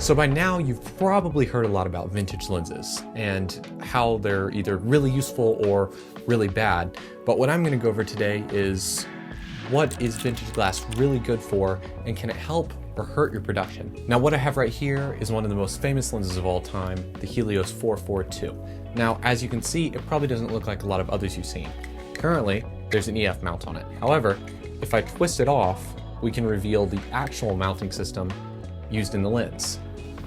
So by now, you've probably heard a lot about vintage lenses and how they're either really useful or really bad. But what I'm going to go over today is what is vintage glass really good for, and can it help or hurt your production? Now, what I have right here is one of the most famous lenses of all time, the Helios 442. Now, as you can see, it probably doesn't look like a lot of others you've seen. Currently, there's an EF mount on it. However, if I twist it off, we can reveal the actual mounting system used in the lens,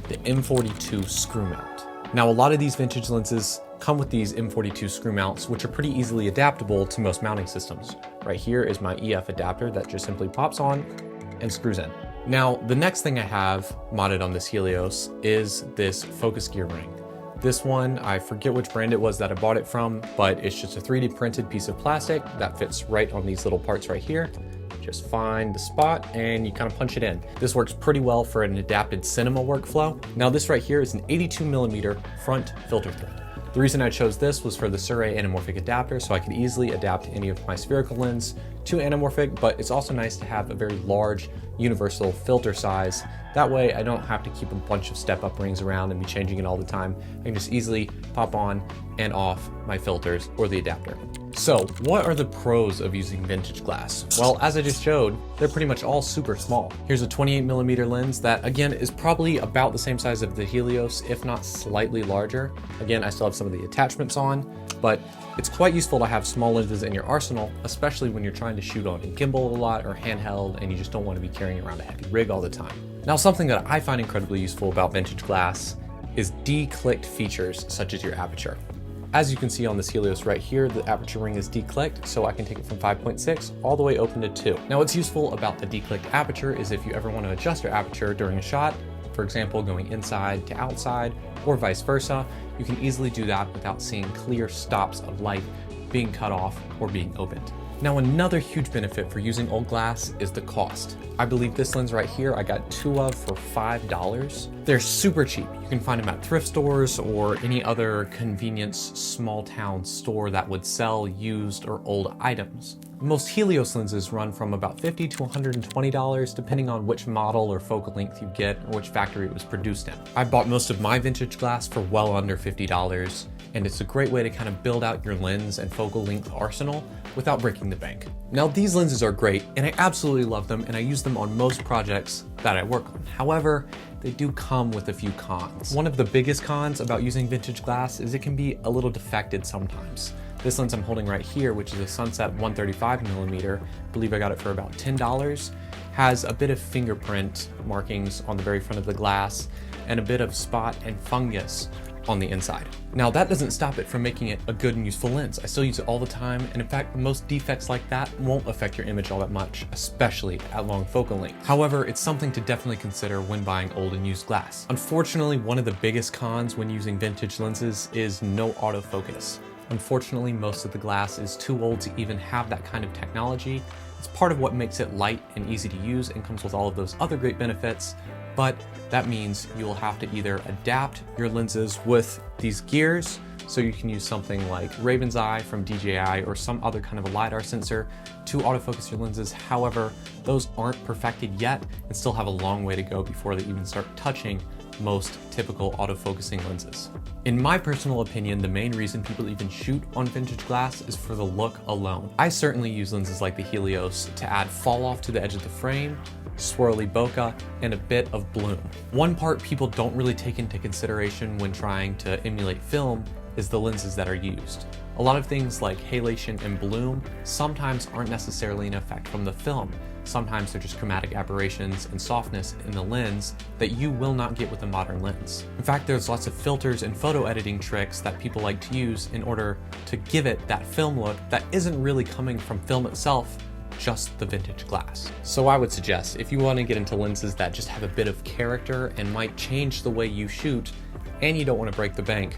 the M42 screw mount. Now, a lot of these vintage lenses come with these M42 screw mounts, which are pretty easily adaptable to most mounting systems. Right here is my EF adapter that just simply pops on and screws in. Now, the next thing I have modded on this Helios is this focus gear ring. This one, I forget which brand it was that I bought it from, but it's just a 3D printed piece of plastic that fits right on these little parts right here. Just find the spot and you kind of punch it in. This works pretty well for an adapted cinema workflow. Now, this right here is an 82mm front filter thread. The reason I chose this was for the Sirui anamorphic adapter, so I could easily adapt any of my spherical lens to anamorphic, but it's also nice to have a very large universal filter size. That way I don't have to keep a bunch of step-up rings around and be changing it all the time. I can just easily pop on and off my filters or the adapter. So what are the pros of using vintage glass? Well, as I just showed, they're pretty much all super small. Here's a 28mm lens that, again, is probably about the same size of the Helios, if not slightly larger. Again, I still have some of the attachments on, but it's quite useful to have small lenses in your arsenal, especially when you're trying to shoot on a gimbal a lot or handheld and you just don't want to be carrying around a heavy rig all the time. Now, something that I find incredibly useful about vintage glass is declicked features such as your aperture. As you can see on this Helios right here, the aperture ring is declicked, so I can take it from 5.6 all the way open to 2. Now, what's useful about the declicked aperture is if you ever want to adjust your aperture during a shot, for example, going inside to outside or vice versa, you can easily do that without seeing clear stops of light being cut off or being opened. Now, another huge benefit for using old glass is the cost. I believe this lens right here, I got 2 of for $5. They're super cheap. You can find them at thrift stores or any other convenience small town store that would sell used or old items. Most Helios lenses run from about $50 to $120, depending on which model or focal length you get or which factory it was produced in. I bought most of my vintage glass for well under $50, and it's a great way to kind of build out your lens and focal length arsenal without breaking the bank. Now, these lenses are great, and I absolutely love them, and I use them on most projects that I work on. However, they do come with a few cons. One of the biggest cons about using vintage glass is it can be a little defected sometimes. This lens I'm holding right here, which is a Sunset 135mm, I believe I got it for about $10, has a bit of fingerprint markings on the very front of the glass and a bit of spot and fungus on the inside. Now, that doesn't stop it from making it a good and useful lens. I still use it all the time, and in fact, most defects like that won't affect your image all that much, especially at long focal length. However, it's something to definitely consider when buying old and used glass. Unfortunately, one of the biggest cons when using vintage lenses is no autofocus. Unfortunately, most of the glass is too old to even have that kind of technology. It's part of what makes it light and easy to use and comes with all of those other great benefits, but that means you will have to either adapt your lenses with these gears, so you can use something like Raven's Eye from DJI or some other kind of a LiDAR sensor to autofocus your lenses. However, those aren't perfected yet and still have a long way to go before they even start touching most typical autofocusing lenses. In my personal opinion, the main reason people even shoot on vintage glass is for the look alone. I certainly use lenses like the Helios to add fall off to the edge of the frame, swirly bokeh, and a bit of bloom. One part people don't really take into consideration when trying to emulate film is the lenses that are used. A lot of things like halation and bloom sometimes aren't necessarily an effect from the film. Sometimes they're just chromatic aberrations and softness in the lens that you will not get with a modern lens. In fact, there's lots of filters and photo editing tricks that people like to use in order to give it that film look that isn't really coming from film itself, just the vintage glass. So I would suggest, if you want to get into lenses that just have a bit of character and might change the way you shoot, and you don't want to break the bank,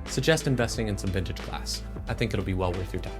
suggest investing in some vintage glass. I think it'll be well worth your time.